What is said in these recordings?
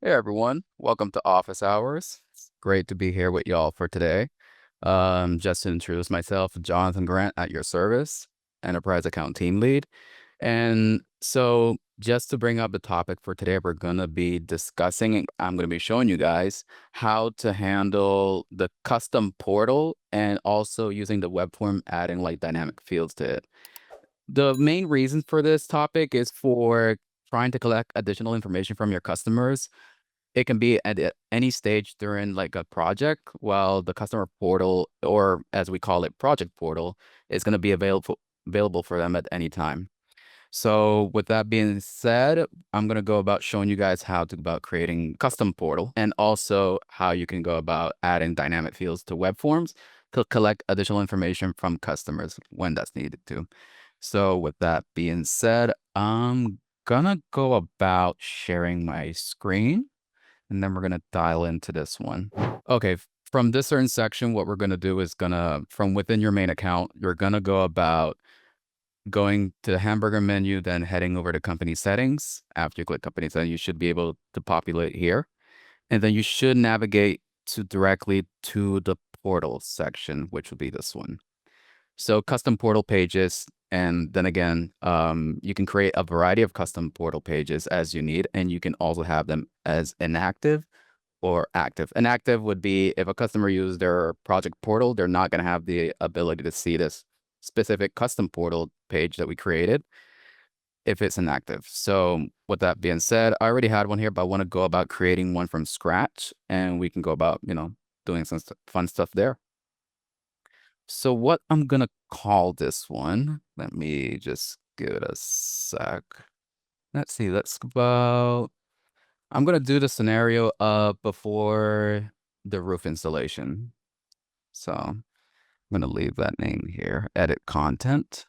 Hey everyone, welcome to Office Hours. It's great to be here with y'all for today. Just to introduce myself, Jonathan Grant at your service, Enterprise Account Team Lead. And so, just to bring up the topic for today, we're going to be discussing, I'm going to be showing you guys how to handle the custom portal and also using the web form, adding like dynamic fields to it. The main reason for this topic is for trying to collect additional information from your customers. It can be at any stage during like a project, while the customer portal, or as we call it, project portal, is going to be available for them at any time. So with that being said, I'm going to go about showing you guys how to go about creating custom portal and also how you can go about adding dynamic fields to web forms to collect additional information from customers when that's needed to. So with that being said, I'm gonna go about sharing my screen and then we're going to dial into this one. Okay, from this certain section, what we're going to do is from within your main account, you're going to go about going to the hamburger menu, then heading over to company settings. After you click company settings, you should be able to populate here. And then you should navigate directly to the portal section, which would be this one. So custom portal pages, and then again, you can create a variety of custom portal pages as you need, and you can also have them as inactive or active. Inactive would be if a customer uses their project portal, they're not going to have the ability to see this specific custom portal page that we created if it's inactive. So with that being said, I already had one here, but I want to go about creating one from scratch, and we can go about, doing some fun stuff there. So what I'm gonna call this one, let me just give it a sec. Let's see, let's go about, I'm gonna do the scenario before the roof installation. So I'm gonna leave that name here, edit content.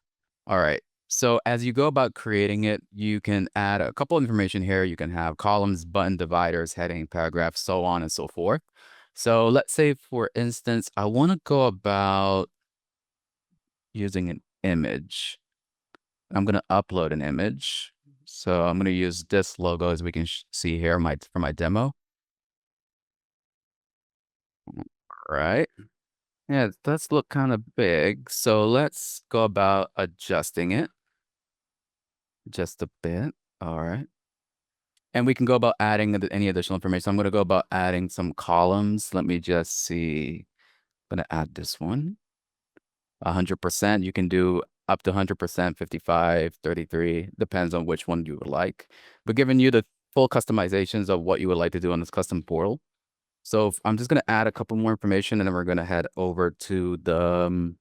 All right. So as you go about creating it, you can add a couple information here. You can have columns, button dividers, heading, paragraphs, so on and so forth. So let's say, for instance, I want to go about using an image. I'm going to upload an image. So I'm going to use this logo, as we can see here, for my demo. All right. Yeah, it does look kind of big. So let's go about adjusting it just a bit. All right. And we can go about adding any additional information. So I'm going to go about adding some columns. Let me just see. I'm going to add this one. 100%. You can do up to 100%, 55, 33, depends on which one you would like. But giving you the full customizations of what you would like to do on this custom portal. So I'm just going to add a couple more information, and then we're going to head over to the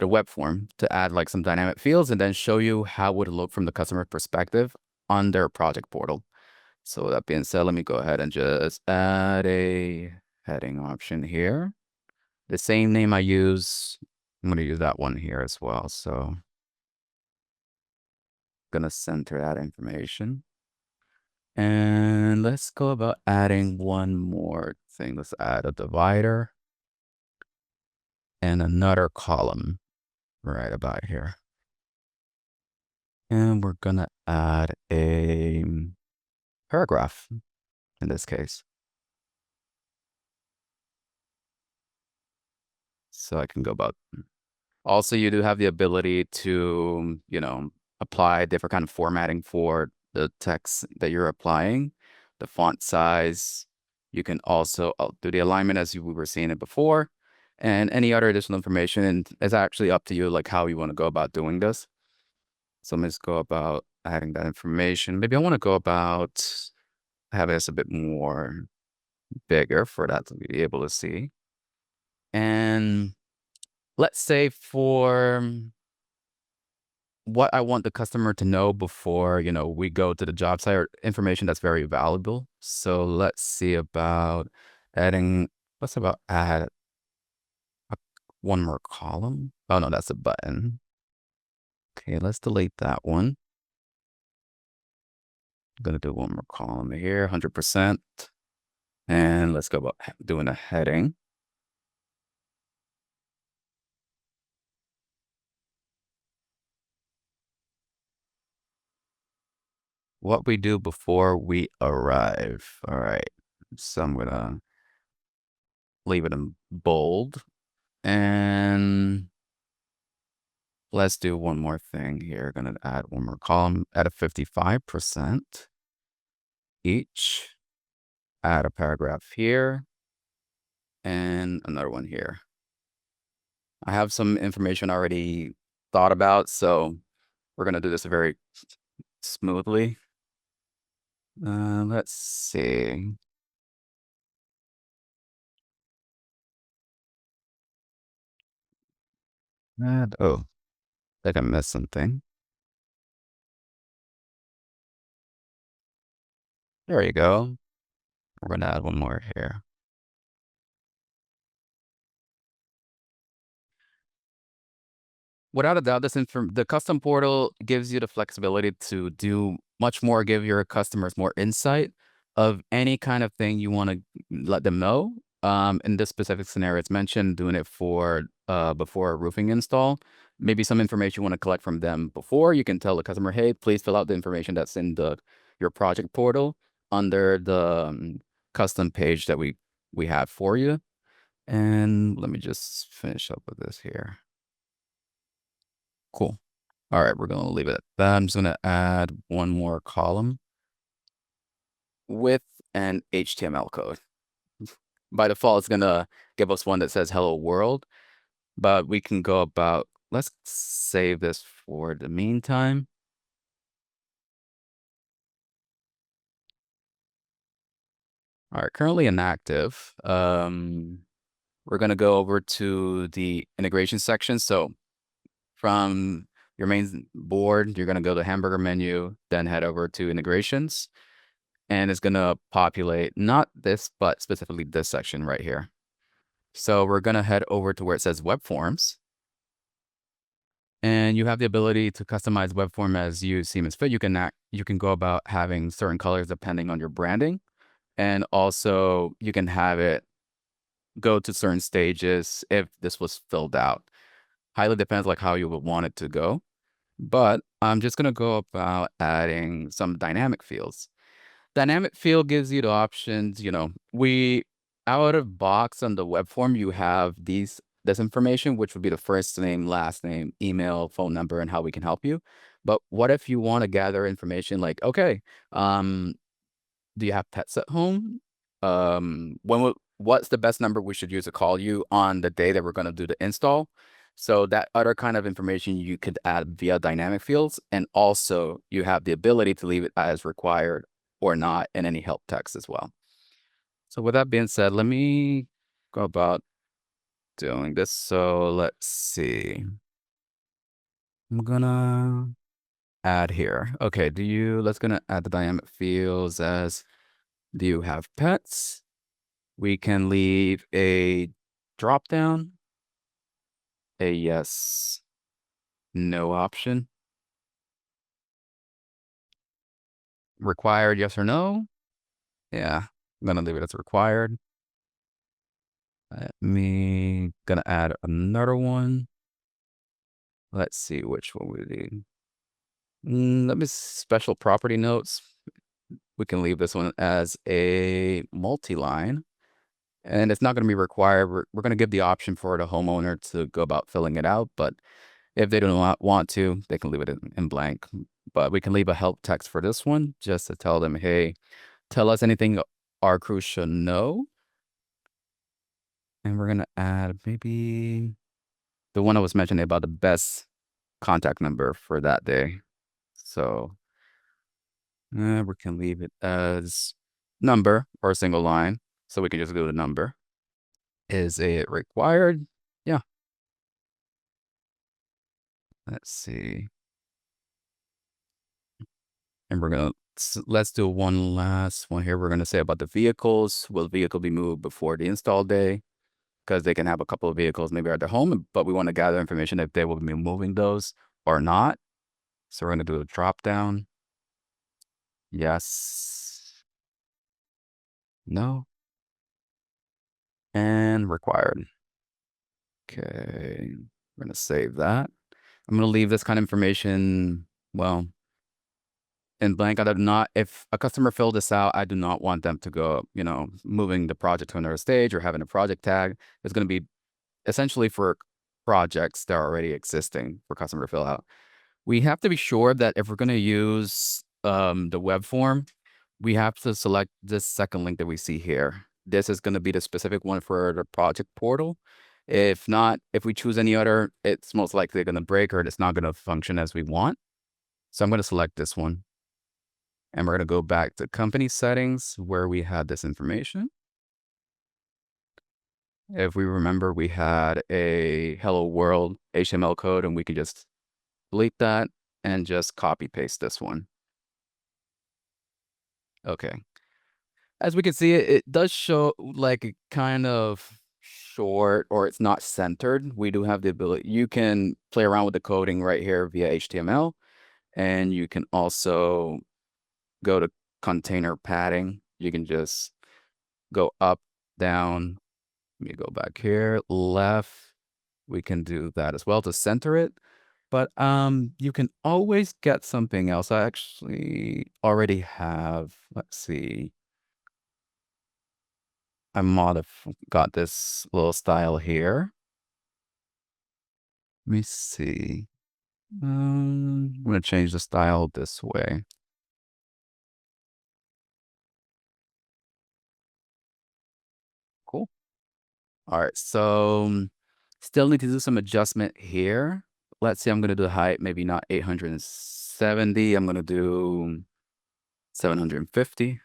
web form to add like some dynamic fields and then show you how it would look from the customer perspective on their project portal. So with that being said, let me go ahead and just add a heading option here. The same name I use, I'm going to use that one here as well. So I'm going to center that information. And let's go about adding one more thing. Let's add a divider and another column right about here. And we're going to add a paragraph in this case. So I can go about. Also, you do have the ability to, apply different kind of formatting for the text that you're applying, the font size. You can also do the alignment as we were seeing it before, and any other additional information. And it's actually up to you, like how you want to go about doing this. So I'm just go about adding that information. Maybe I want to go about having this a bit more bigger for that to be able to see. And let's say for what I want the customer to know before, we go to the job site, or information that's very valuable. So let's see about let's about add one more column. Oh no, that's a button. Okay, let's delete that one. I'm gonna do one more column here, 100%. And let's go about doing a heading. what we do before we arrive. All right. So I'm gonna leave it in bold. And let's do one more thing here. Gonna add one more column at a 55% each. Add a paragraph here and another one here. I have some information already thought about, so we're gonna do this very smoothly. Let's see. Oh, I think I missed something. There you go. We're gonna add one more here. Without a doubt, the custom portal gives you the flexibility to do much more, give your customers more insight of any kind of thing you want to let them know. In this specific scenario, it's mentioned doing it for before a roofing install. Maybe some information you want to collect from them before. You can tell the customer, hey, please fill out the information that's in the your project portal under the custom page that we have for you. And let me just finish up with this here. Cool. All right, we're going to leave it at that. I'm just going to add one more column with an HTML code. By default, it's going to give us one that says hello world, but we can go about, let's save this for the meantime. All right, currently inactive. We're going to go over to the integration section. So from your main board, you're going to go to hamburger menu, then head over to integrations. And it's going to populate not this, but specifically this section right here. So we're going to head over to where it says web forms. And you have the ability to customize web form as you seem as fit. You can go about having certain colors depending on your branding. And also you can have it go to certain stages if this was filled out. Highly depends like how you would want it to go. But I'm just going to go about adding some dynamic fields. Dynamic field gives you the options, we out of box on the web form, you have this information, which would be the first name, last name, email, phone number, and how we can help you. But what if you want to gather information like, okay, um, do you have pets at home? What's the best number we should use to call you on the day that we're going to do the install? So that other kind of information you could add via dynamic fields. And also you have the ability to leave it as required or not in any help text as well. So with that being said, let me go about doing this. So let's see. I'm gonna add here. Okay, let's gonna add the dynamic fields as, do you have pets? We can leave a drop down, a yes, no option, required yes or no. Yeah, I'm gonna leave it as required. Gonna add another one. Let's see which one we do. Let me special property notes. We can leave this one as a multi-line. And it's not going to be required. We're going to give the option for the homeowner to go about filling it out. But if they don't want to, they can leave it in blank. But we can leave a help text for this one just to tell them, hey, tell us anything our crew should know. And we're going to add maybe the one I was mentioning about the best contact number for that day. So we can leave it as number or a single line. So we can just do the number. Is it required? Yeah. Let's see. And let's do one last one here. We're going to say about the vehicles. Will the vehicle be moved before the install day? Because they can have a couple of vehicles maybe at their home, but we want to gather information if they will be moving those or not. So we're going to do a drop down. Yes. No. And required. Okay. We're going to save that. I'm going to leave this kind of information, well, in blank. I do not, if a customer filled this out, I do not want them to go, moving the project to another stage or having a project tag. It's going to be essentially for projects that are already existing for customer to fill out. We have to be sure that if we're going to use the web form, we have to select this second link that we see here. This is going to be the specific one for the project portal. If not, if we choose any other, it's most likely going to break or it's not going to function as we want. So I'm going to select this one. And we're going to go back to company settings where we had this information. If we remember, we had a hello world HTML code, and we can just delete that and just copy paste this one. Okay. As we can see, it does show like a kind of short, or it's not centered. We do have the ability, you can play around with the coding right here via HTML, and you can also go to container padding. You can just go up, down. Let me go back here, left. We can do that as well to center it. But you can always get something else. I actually already have, let's see. I might have got this little style here. Let me see. I'm gonna change the style this way. Cool. All right, so still need to do some adjustment here. Let's see, I'm gonna do the height, maybe not 870. I'm gonna do 750.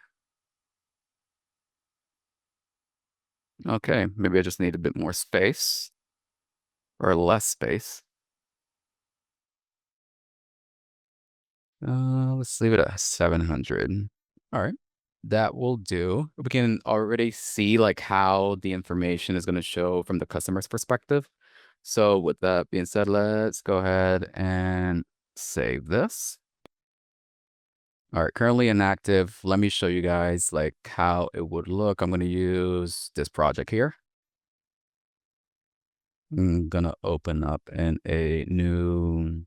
Okay, maybe I just need a bit more space or less space. Let's leave it at 700. All right, that will do. We can already see like how the information is going to show from the customer's perspective. So with that being said, let's go ahead and save this. All right, currently inactive. Let me show you guys like how it would look. I'm going to use this project here. I'm going to open up in a new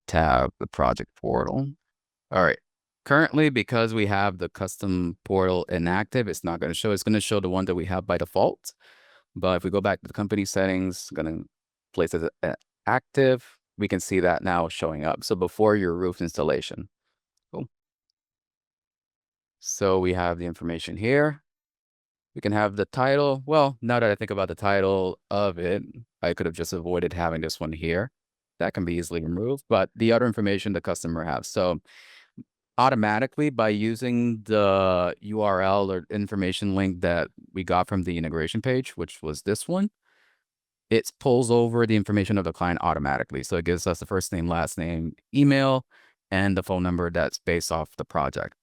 tab, the project portal. All right. Currently, because we have the custom portal inactive, it's not going to show. It's going to show the one that we have by default. But if we go back to the company settings, going to place it at active, we can see that now showing up. So before your roof installation. Cool. So we have the information here. We can have the title. Well, now that I think about the title of it, I could have just avoided having this one here. That can be easily removed, but the other information the customer has. So automatically, by using the URL or information link that we got from the integration page, which was this one, it pulls over the information of the client automatically. So it gives us the first name, last name, email, and the phone number that's based off the project.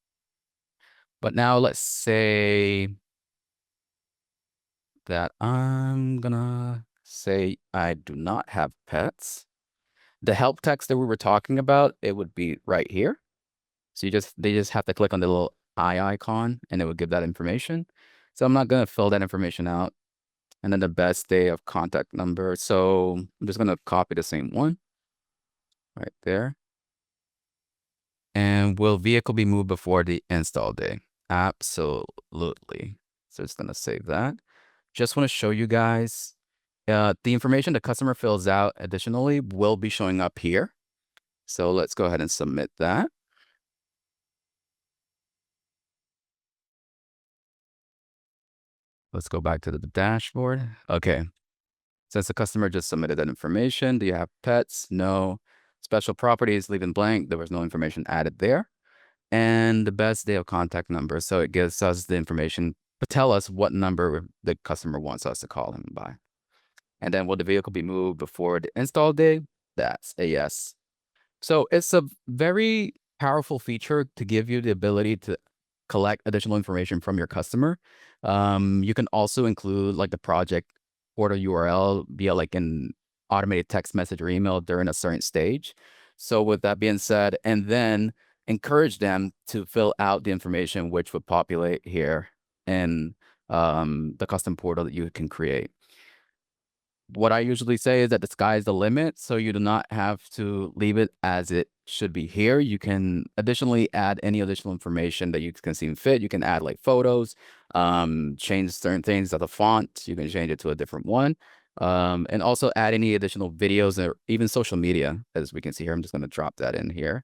But now let's say that I'm gonna say I do not have pets. The help text that we were talking about, it would be right here. So they just have to click on the little eye icon and it will give that information. So I'm not going to fill that information out. And then the best day of contact number. So I'm just going to copy the same one right there. And will vehicle be moved before the install day? Absolutely. So it's going to save that. Just want to show you guys the information the customer fills out additionally will be showing up here. So let's go ahead and submit that. Let's go back to the dashboard. Okay. Since the customer just submitted that information, do you have pets? No. Special properties, leaving blank. There was no information added there. And the best day of contact number. So it gives us the information to tell us what number the customer wants us to call him by. And then will the vehicle be moved before the install day? That's a yes. So it's a very powerful feature to give you the ability to collect additional information from your customer. You can also include like the project portal URL via like an automated text message or email during a certain stage. So with that being said, and then encourage them to fill out the information which would populate here in the custom portal that you can create. what I usually say is that the sky is the limit, so you do not have to leave it as it should be here. You can additionally add any additional information that you can see fit. You can add like photos, change certain things of the font. You can change it to a different one. And also add any additional videos or even social media, as we can see here. I'm just going to drop that in here.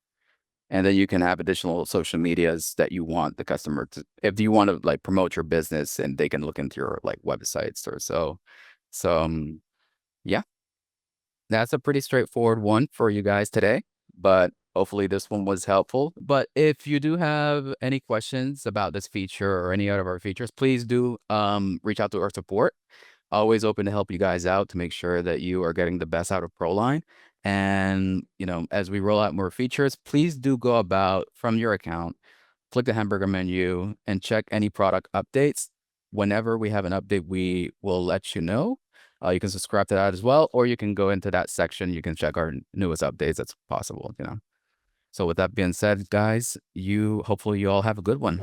And then you can have additional social medias that you want the customer to, if you want to like promote your business and they can look into your like websites or so. So, yeah, that's a pretty straightforward one for you guys today, but hopefully this one was helpful. But if you do have any questions about this feature or any other of our features, please do reach out to our support. Always open to help you guys out to make sure that you are getting the best out of ProLine. And, as we roll out more features, please do go about from your account, click the hamburger menu and check any product updates. Whenever we have an update, we will let you know. You can subscribe to that as well, or you can go into that section. You can check our newest updates. That's possible. So with that being said, guys, hopefully you all have a good one.